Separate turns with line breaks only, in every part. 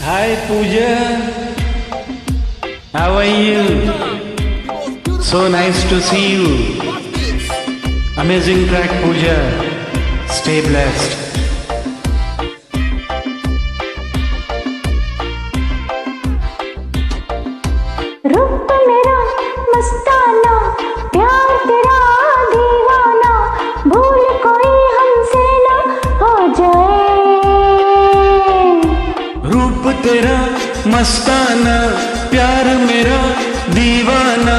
Hi Pooja, how are you? So nice to see you. Amazing track Pooja. Stay blessed.
रूप मेरा मस्ताना, प्यार तेरा दीवाना, भूल कोई हमसे ना हो जाए।
रूप तेरा मस्ताना, प्यार मेरा दीवाना,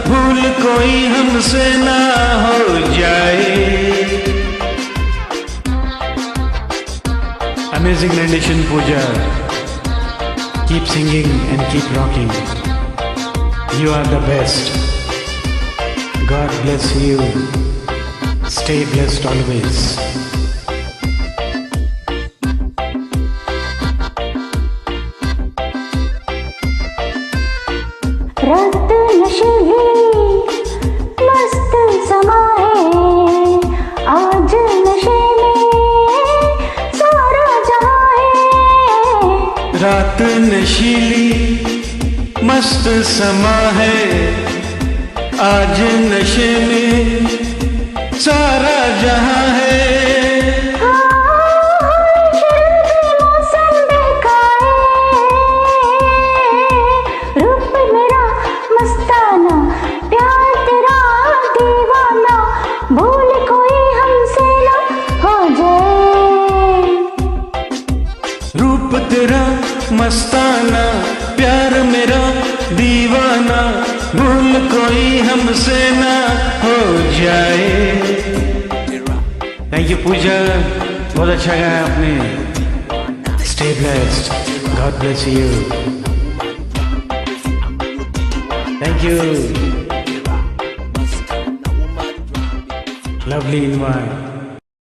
भूल कोई हमसे ना हो जाए. Amazing rendition Pooja. Keep singing and keep rocking. You are the best. God bless you. Stay blessed always.
रात नशीली मस्त समा है, आज नशे में सारा जहां है।
रात नशीली मस्त समा है, आज नशे में सारा जहां है.
रूप मेरा मस्ताना, प्यार तेरा दीवाना, भूल कोई हमसे ना हो जाए।
रूप तेरा मस्ताना, प्यार मेरा दीवाना, भूल कोई हमसे ना हो जाए. थैंक यू पूजा, बहुत अच्छा गाया आपने. Stay blessed. God bless you. Thank you. Lovely invite.